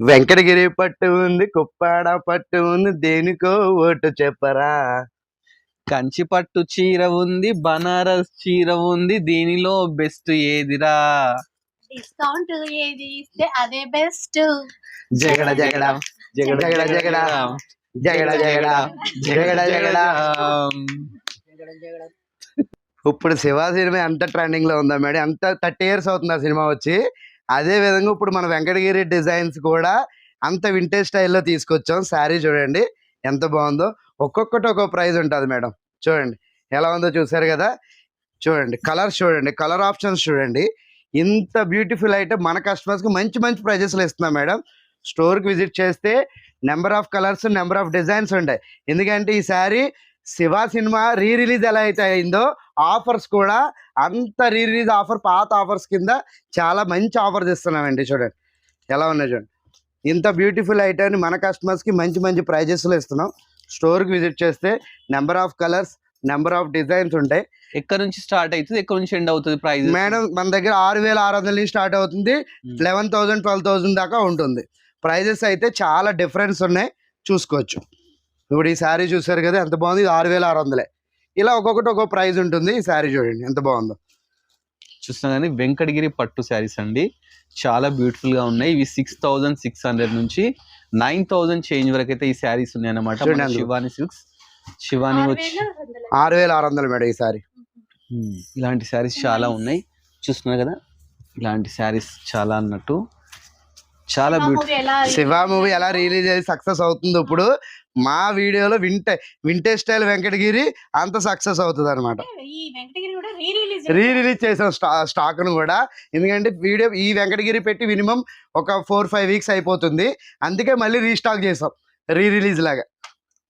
వెంకటగిరి పట్టు ఉంది, కుప్పాడ పట్టు ఉంది, దేనికో ఓటు చెప్పరా. కంచి పట్టు చీర ఉంది, బనారస్ చీర ఉంది, దీనిలో బెస్ట్ ఏదిరా? డిస్కౌంట్ ఏది ఇస్తే అదే బెస్ట్. జగడ జగడ జగడ జగడ జగడ జగడ జగడ జగడ జగడ. ఇప్పుడు శివ సినిమా ఎంత ట్రెండింగ్ లో ఉందా మేడం, అంత 30 years అవుతుంది ఆ సినిమా వచ్చి. అదే విధంగా ఇప్పుడు మన వెంకటగిరి డిజైన్స్ కూడా అంత వింటేజ్ స్టైల్లో తీసుకొచ్చాం. శారీ చూడండి ఎంత బాగుందో, ఒక్కొక్కటి ఒక్కొక్క ప్రైస్ ఉంటుంది మేడం. చూడండి ఎలా ఉందో, చూసారు కదా. చూడండి కలర్స్ చూడండి, కలర్ ఆప్షన్స్ చూడండి. ఇంత బ్యూటిఫుల్ ఐటమ్ మన కస్టమర్స్కి మంచి మంచి ప్రైజెస్లో ఇస్తున్నాం మేడం. స్టోర్కి విజిట్ చేస్తే number of colours, number of designs ఉంటాయి. ఎందుకంటే ఈ sari Shiva cinema re release ఎలా అయితే అయిందో, ఆఫర్స్ కూడా అంత రీ రిలీజ్ ఆఫర్, పాత ఆఫర్స్ కింద చాలా మంచి ఆఫర్స్ ఇస్తున్నామండి. చూడండి ఎలా ఉన్నాయి చూడండి. ఇంత బ్యూటిఫుల్ ఐటమ్ని మన కస్టమర్స్కి మంచి మంచి ప్రైజెస్లో ఇస్తున్నాం. స్టోర్కి విజిట్ చేస్తే number of colours, number of designs ఉంటాయి. ఎక్కడ నుంచి స్టార్ట్ అవుతుంది, ఎక్కడ నుంచి ఎండ్ అవుతుంది ప్రైస్? మేడం మన దగ్గర 6,600 నుంచి స్టార్ట్ అవుతుంది, 11,000 12,000 దాకా ఉంటుంది. ప్రైజెస్ అయితే చాలా డిఫరెన్స్ ఉన్నాయి, చూసుకోవచ్చు. ఇప్పుడు ఈ శారీ చూసారు కదా ఎంత బాగుంది, ఇది 6,600. ఇలా ఒక్కొక్కటి ఒక్కొక్క ప్రైజ్ ఉంటుంది. ఈ శారీ చూడండి ఎంత బాగుందో. చూస్తున్నా కానీ వెంకటగిరి పట్టు శారీస్ అండి, చాలా బ్యూటిఫుల్ గా ఉన్నాయి. ఇవి 6,600 నుంచి 9,000 చేంజ్ వరకు అయితే ఈ శారీస్ ఉన్నాయి అన్నమాట. శివాని సిల్క్స్, శివాని వచ్చి 6,600 మేడం ఈ శారీ. ఇలాంటి శారీస్ చాలా ఉన్నాయి, చూస్తున్నారు కదా. ఇలాంటి శారీస్ చాలా అన్నట్టు చాలా బ్యూటిఫుల్. శివ మూవీ ఎలా రిలీజ్ అయ్యి సక్సెస్ అవుతుంది, ఇప్పుడు మా వీడియోలో వింటేజ్ స్టైల్ వెంకటగిరి అంత సక్సెస్ అవుతుంది అనమాట. రీ రిలీజ్ చేసాం స్టాక్ ను కూడా. ఎందుకంటే వీడియో ఈ వెంకటగిరి పెట్టి మినిమం ఒక 4-5 weeks అయిపోతుంది, అందుకే మళ్ళీ రీస్టాక్ చేసాం రీ రిలీజ్ లాగా.